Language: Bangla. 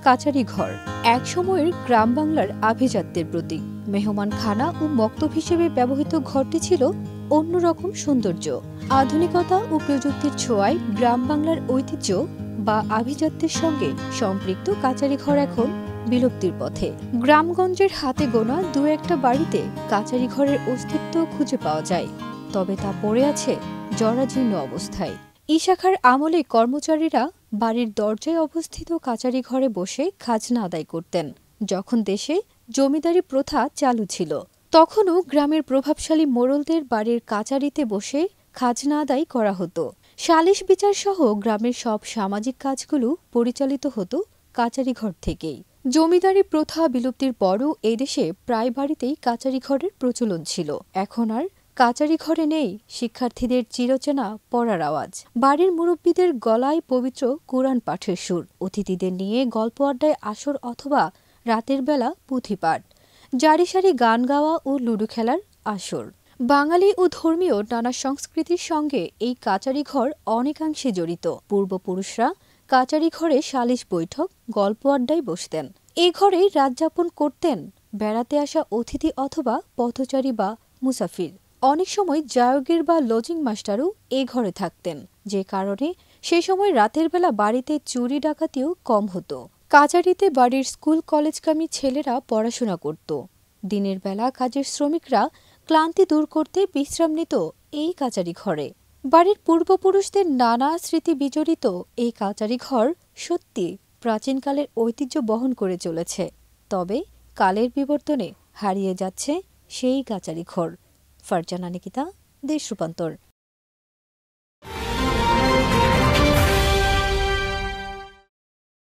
কাচারি ঘর এক সময়ের গ্রাম বাংলার আভিজাত্যের প্রতীক। মেহমান খানা ও মক্তব হিসেবে ব্যবহৃত ঘরটি ছিল অন্যরকম সৌন্দর্য। আধুনিকতা ও প্রযুক্তির ছোঁয়ায় গ্রাম বাংলার ঐতিহ্য বা আভিজাত্যের সঙ্গে সম্পৃক্ত কাচারি ঘর এখন বিলুপ্তির পথে। গ্রামগঞ্জের হাতে গোনা দু একটা বাড়িতে কাচারি ঘরের অস্তিত্ব খুঁজে পাওয়া যায়, তবে তা পড়ে আছে জরাজীর্ণ অবস্থায়। ইশাখার আমলে কর্মচারীরা বাড়ির দরজায় অবস্থিত কাচারি ঘরে বসে খাজনা আদায় করতেন। যখন দেশে জমিদারি প্রথা চালু ছিল, তখনও গ্রামের প্রভাবশালী মোড়লদের বাড়ির কাচারিতে বসে খাজনা আদায় করা হতো। সালিশ বিচার সহ গ্রামের সব সামাজিক কাজগুলো পরিচালিত হতো কাচারি ঘর থেকেই। জমিদারি প্রথা বিলুপ্তির পরও এদেশে প্রায় বাড়িতেই কাচারি ঘরের প্রচলন ছিল। এখন আর কাচারি ঘরে নেই শিক্ষার্থীদের চিরচেনা পড়ার আওয়াজ, বাড়ির মুরব্বীদের গলায় পবিত্র কোরআন পাঠের সুর, অতিথিদের নিয়ে গল্প আড্ডায় আসর অথবা রাতের বেলা পুঁথিপাঠ, জারি সারি গান গাওয়া ও লুডো খেলার আসর। বাঙালি ও ধর্মীয় নানা সংস্কৃতির সঙ্গে এই কাচারি ঘর অনেকাংশে জড়িত। পূর্বপুরুষরা কাচারি ঘরে সালিশ বৈঠক, গল্প আড্ডায় বসতেন। এ ঘরেই রাত যাপন করতেন বেড়াতে আসা অতিথি অথবা পথচারী বা মুসাফির। অনেক সময় জায়গির বা লজিং মাস্টারও এ ঘরে থাকতেন, যে কারণে সে সময় রাতের বেলা বাড়িতে চুরি ডাকাতিও কম হতো। কাচারিতে বাড়ির স্কুল কলেজগামী ছেলেরা পড়াশোনা করত। দিনের বেলা কাজের শ্রমিকরা ক্লান্তি দূর করতে বিশ্রাম নিত এই কাচারি ঘরে। বাড়ির পূর্বপুরুষদের নানা স্মৃতি বিজড়িত এই কাচারি ঘর সত্যি প্রাচীনকালের ঐতিহ্য বহন করে চলেছে। তবে কালের বিবর্তনে হারিয়ে যাচ্ছে সেই কাচারি ঘর। ফারজানা নিকিতা, দেশ রূপান্তর।